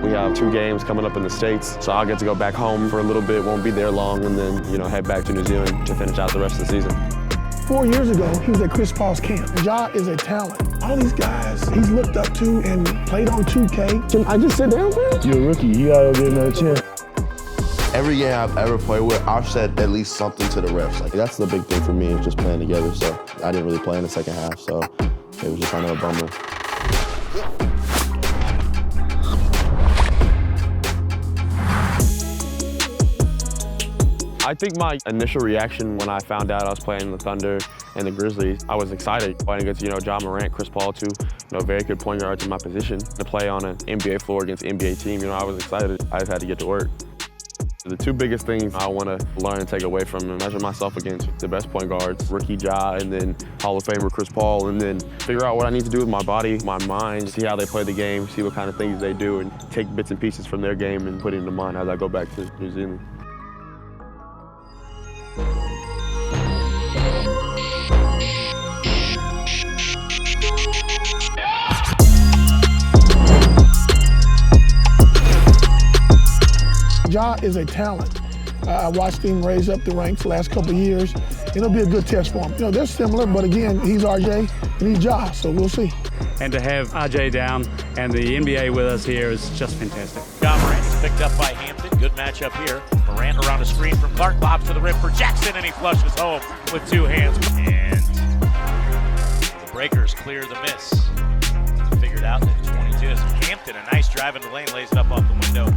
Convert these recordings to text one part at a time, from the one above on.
We have 2 games coming up in the States, so I'll get to go back home for a little bit, won't be there long, and then, head back to New Zealand to finish out the rest of the season. 4 years ago, he was at Chris Paul's camp. Ja is a talent. All these guys he's looked up to and played on 2K. Can I just sit down, man? You're a rookie, you gotta get another chance. Every game I've ever played with, I've said at least something to the refs. Like, that's the big thing for me, is just playing together. So I didn't really play in the second half, so it was just kind of a bummer. I think my initial reaction when I found out I was playing the Thunder and the Grizzlies, I was excited playing against, Ja Morant, Chris Paul, two very good point guards in my position. To play on an NBA floor against an NBA team, I was excited. I just had to get to work. The 2 biggest things I want to learn and take away from and measure myself against the best point guards, rookie Ja, and then Hall of Famer Chris Paul, and then figure out what I need to do with my body, my mind, see how they play the game, see what kind of things they do, and take bits and pieces from their game and put it into mine as I go back to New Zealand. Ja is a talent. I watched him raise up the ranks the last couple of years. It'll be a good test for him. They're similar, but again, he's RJ and he's Ja, so we'll see. And to have RJ down and the NBA with us here is just fantastic. Ja Morant is picked up by Hampton. Good matchup here. Morant around a screen from Clark, lobs to the rim for Jackson, and he flushes home with 2 hands. And the Breakers clear the miss. Figured out that 22 is Hampton. A nice drive in the lane, lays it up off the window.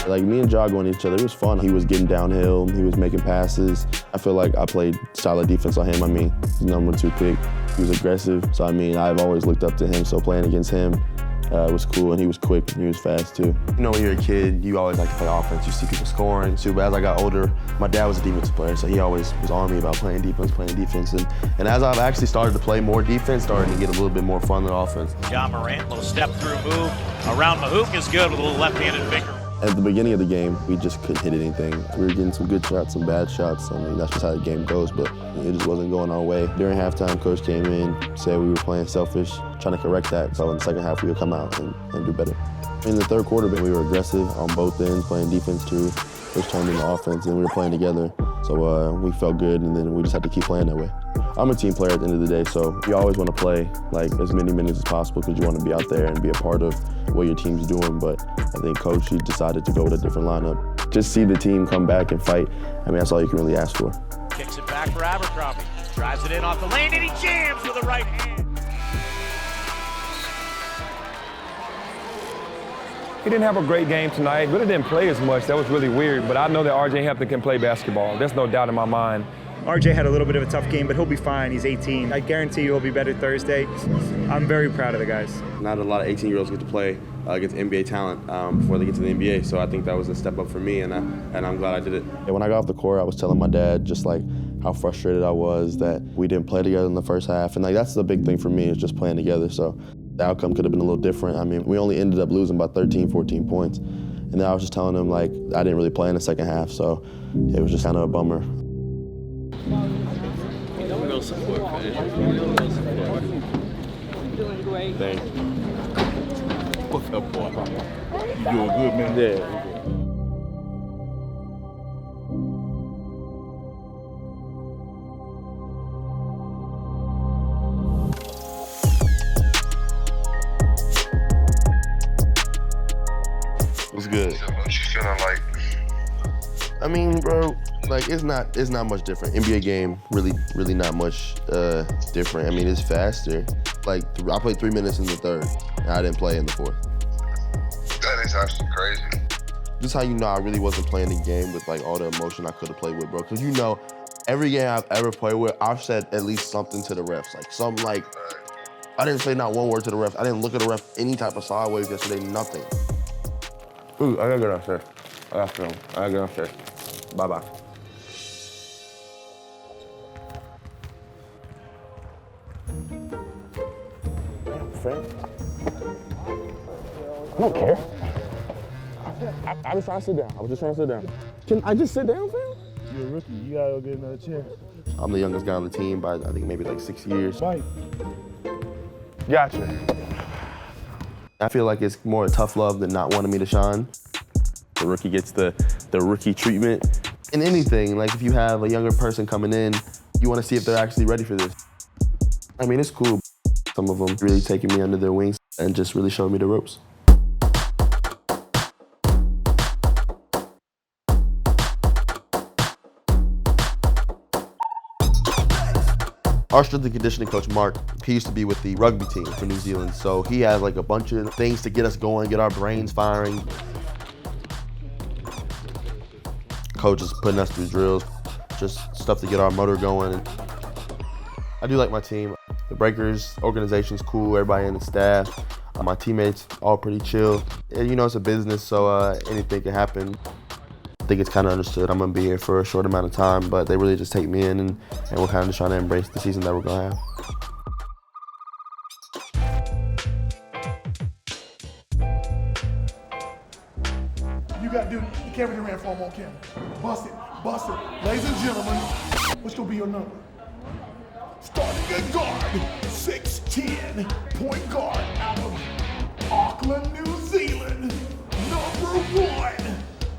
Like, me and Ja going at each other, it was fun. He was getting downhill, he was making passes. I feel like I played solid defense on him. He's number 2 pick. He was aggressive, so I've always looked up to him, so playing against him was cool, and he was quick, and he was fast too. When you're a kid, you always like to play offense. You see people scoring, too, but as I got older, my dad was a defensive player, so he always was on me about playing defense. And as I've actually started to play more defense, starting to get a little bit more fun than offense. Ja Morant, little step through move around Mahook is good with a little left-handed finger. At the beginning of the game, we just couldn't hit anything. We were getting some good shots, some bad shots. That's just how the game goes, but it just wasn't going our way. During halftime, coach came in, said we were playing selfish, trying to correct that. So in the second half, we would come out and do better. In the third quarter, we were aggressive on both ends, playing defense too, which turned into offense, and we were playing together. So we felt good, and then we just had to keep playing that way. I'm a team player at the end of the day, so you always want to play as many minutes as possible because you want to be out there and be a part of what your team's doing. But I think Coach, he decided to go with a different lineup. Just see the team come back and fight. That's all you can really ask for. Kicks it back for Abercrombie. Drives it in off the lane, and he jams with a right hand. He didn't have a great game tonight. Really didn't play as much. That was really weird. But I know that RJ Hampton can play basketball. There's no doubt in my mind. RJ had a little bit of a tough game, but he'll be fine. He's 18. I guarantee you he'll be better Thursday. I'm very proud of the guys. Not a lot of 18-year-olds get to play against NBA talent before they get to the NBA, so I think that was a step up for me, and I'm glad I did it. When I got off the court, I was telling my dad just how frustrated I was that we didn't play together in the first half, and that's the big thing for me, is just playing together. So the outcome could have been a little different. We only ended up losing by 13, 14 points, and then I was just telling him I didn't really play in the second half, so it was just kind of a bummer. Real support, man. Real support. Doing great. Thank you. What's up, boy? You doing good, man? Yeah. What's good? What you feeling like? Bro, it's not much different. NBA game, really not much different. It's faster. I played 3 minutes in the third, and I didn't play in the fourth. That is actually crazy. Just how I really wasn't playing the game with all the emotion I could have played with, bro. Because every game I've ever played with, I've said at least something to the refs. I didn't say not one word to the refs. I didn't look at the ref any type of sideways yesterday, nothing. Ooh, I gotta go downstairs. I gotta go downstairs. Bye-bye. Friend? I don't care. I was trying to sit down. I was just trying to sit down. Can I just sit down, fam? You're a rookie, you gotta go get another chance. I'm the youngest guy on the team by, I think, maybe 6 years. Fight. Gotcha. I feel like it's more tough love than not wanting me to shine. The rookie gets the rookie treatment. In anything, like if you have a younger person coming in, you want to see if they're actually ready for this. I mean, it's cool. Some of them really taking me under their wings and just really showing me the ropes. Our strength and conditioning coach, Mark, he used to be with the rugby team for New Zealand, so he has like a bunch of things to get us going, get our brains firing. Coach is putting us through drills, just stuff to get our motor going. I do like my team. The Breakers organization's cool, everybody in the staff. My teammates, all pretty chill. And, you know, it's a business, so anything can happen. I think it's kind of understood I'm gonna be here for a short amount of time, but they really just take me in and we're kind of just trying to embrace the season that we're gonna have. You got to do the Kevin Durant form on camera. Bust it. Ladies and gentlemen, what's gonna be your number? Starting at guard, 6'10", point guard out of Auckland, New Zealand, number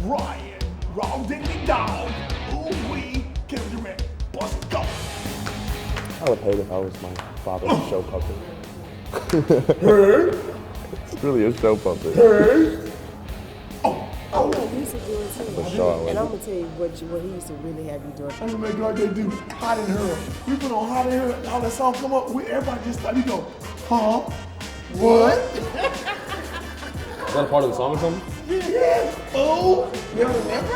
1, Ryan. Raw diggity dog. Ooh-wee. Kevin Durant. Bust it, go. I would hate if I was my father's show puppet. Heard. It's really a show puppet. Heard. Oh, he used to do it too. For sure. And I'm going to tell you what he used to really have you doing. I'm going to make like they do Hot in Her. We put on Hot in Her, and all that song come up, everybody just like, you go, huh? What? Is that a part of the song or something? Yeah. Oh, you don't remember?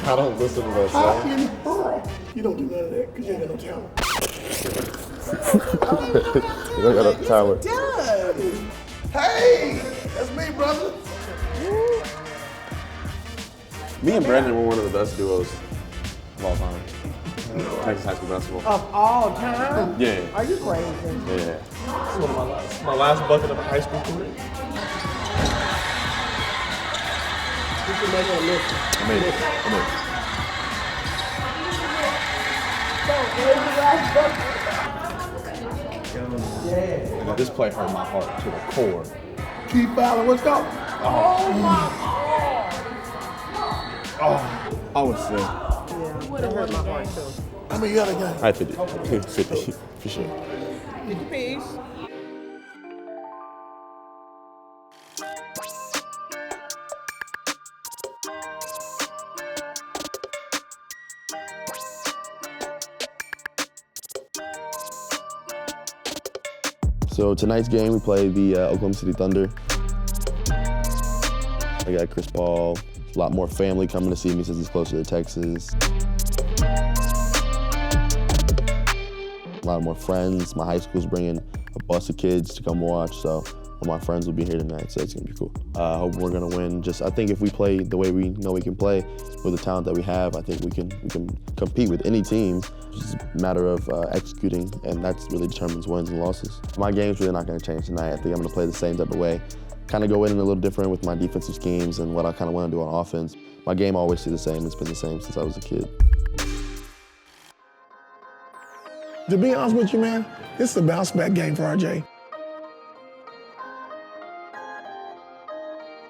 I don't listen to that Hot song. in Her. You don't do none of that because you ain't got no talent. You don't got no talent. Done. Hey, that's me, brother. Me and Brandon were one of the best duos of all time. Texas high school basketball. Of all time? Yeah. Are you crazy? Yeah. It's one of my last bucket of high school career. You should make her listen. I made it. This play hurt my heart to the core. Keep fouling. What's up? Oh my God. Oh, I was sick. Yeah, it would have hurt my heart too. How many other guys? I had 50. 50, for sure. Did you peace? So tonight's game, we play the Oklahoma City Thunder. I got Chris Paul, a lot more family coming to see me since it's closer to Texas. A lot more friends. My high school's bringing a bus of kids to come watch, so all my friends will be here tonight, so it's gonna be cool. I hope we're gonna win. I think if we play the way we know we can play, with the talent that we have, I think we can compete with any team. It's just a matter of executing, and that really determines wins and losses. My game's really not gonna change tonight. I think I'm gonna play the same type of way. Kind of go in a little different with my defensive schemes and what I kind of want to do on offense. My game always stays the same. It's been the same since I was a kid. To be honest with you, man, this is a bounce back game for RJ.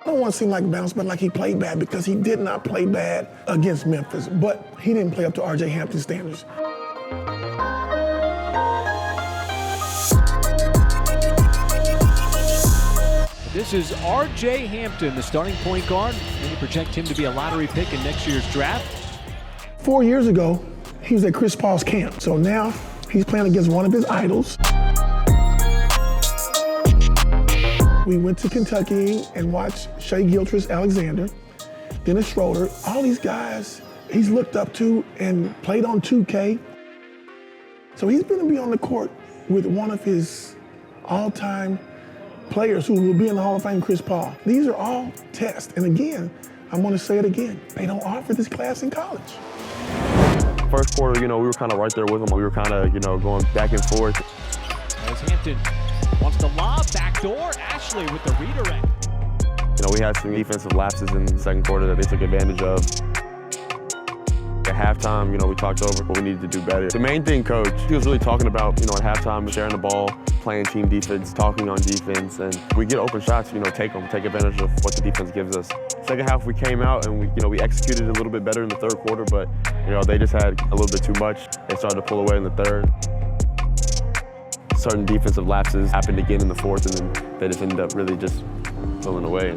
I don't want to seem like bounce back like he played bad, because he did not play bad against Memphis, but he didn't play up to RJ Hampton standards. This is RJ Hampton, the starting point guard. Many project him to be a lottery pick in next year's draft. 4 years ago, he was at Chris Paul's camp. So now he's playing against one of his idols. We went to Kentucky and watched Shai Gilgeous-Alexander, Dennis Schroeder, all these guys he's looked up to and played on 2K. So he's going to be on the court with one of his all-time players who will be in the Hall of Fame, Chris Paul. These are all tests. And again, I'm going to say it again, they don't offer this class in college. First quarter, we were kind of right there with them. We were kind of, going back and forth. As Hampton wants to lob, backdoor, Ashley with the redirect. We had some defensive lapses in the second quarter that they took advantage of. At halftime, we talked over what we needed to do better. The main thing, Coach, he was really talking about, at halftime, sharing the ball, playing team defense, talking on defense, and we get open shots, take them, take advantage of what the defense gives us. Second half, we came out and we executed a little bit better in the third quarter, but they just had a little bit too much. They started to pull away in the third. Certain defensive lapses happened again in the fourth, and then they just ended up really just pulling away.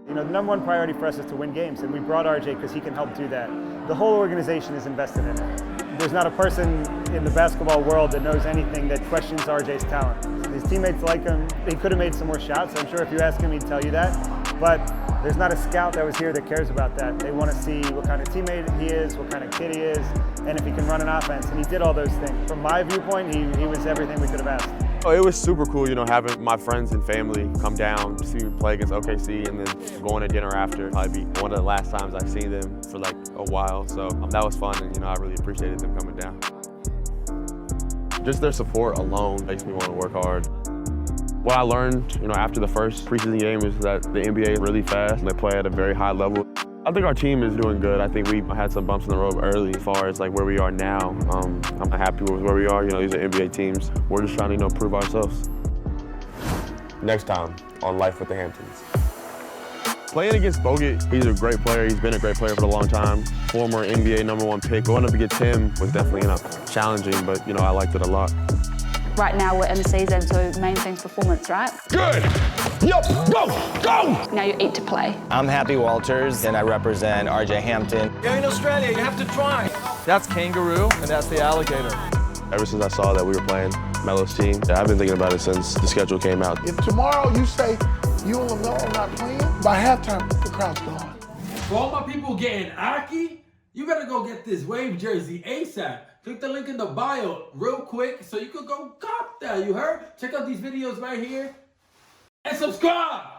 The number one priority for us is to win games, and we brought RJ because he can help do that. The whole organization is invested in it. There's not a person in the basketball world that knows anything that questions RJ's talent. His teammates like him. He could have made some more shots. I'm sure if you ask him, he'd tell you that. But there's not a scout that was here that cares about that. They want to see what kind of teammate he is, what kind of kid he is, and if he can run an offense. And he did all those things. From my viewpoint, he was everything we could have asked. Oh, it was super cool, having my friends and family come down, see me play against OKC, and then going to dinner after. Probably be one of the last times I've seen them for like a while. So that was fun, and I really appreciated them coming down. Just their support alone makes me want to work hard. What I learned, after the first preseason game is that the NBA is really fast and they play at a very high level. I think our team is doing good. I think we had some bumps in the road early as far as like where we are now. I'm happy with where we are. These are NBA teams. We're just trying to, prove ourselves. Next time on Life with the Hamptons. Playing against Bogut, he's a great player. He's been a great player for a long time. Former NBA #1 pick. Going up against him was definitely, challenging, but, I liked it a lot. Right now we're in the season, so main thing's performance, right? Good. Yup. Go. Now you eat to play. I'm Happy Walters, and I represent RJ Hampton. You're in Australia, you have to try. That's kangaroo, and that's the alligator. Ever since I saw that we were playing Melo's team, I've been thinking about it since the schedule came out. If tomorrow you say you and LaMelo are not playing, by halftime, the crowd's gone. For all my people getting Aki, you better go get this Wave jersey ASAP. Click the link in the bio real quick so you could go cop that, you heard? Check out these videos right here and subscribe!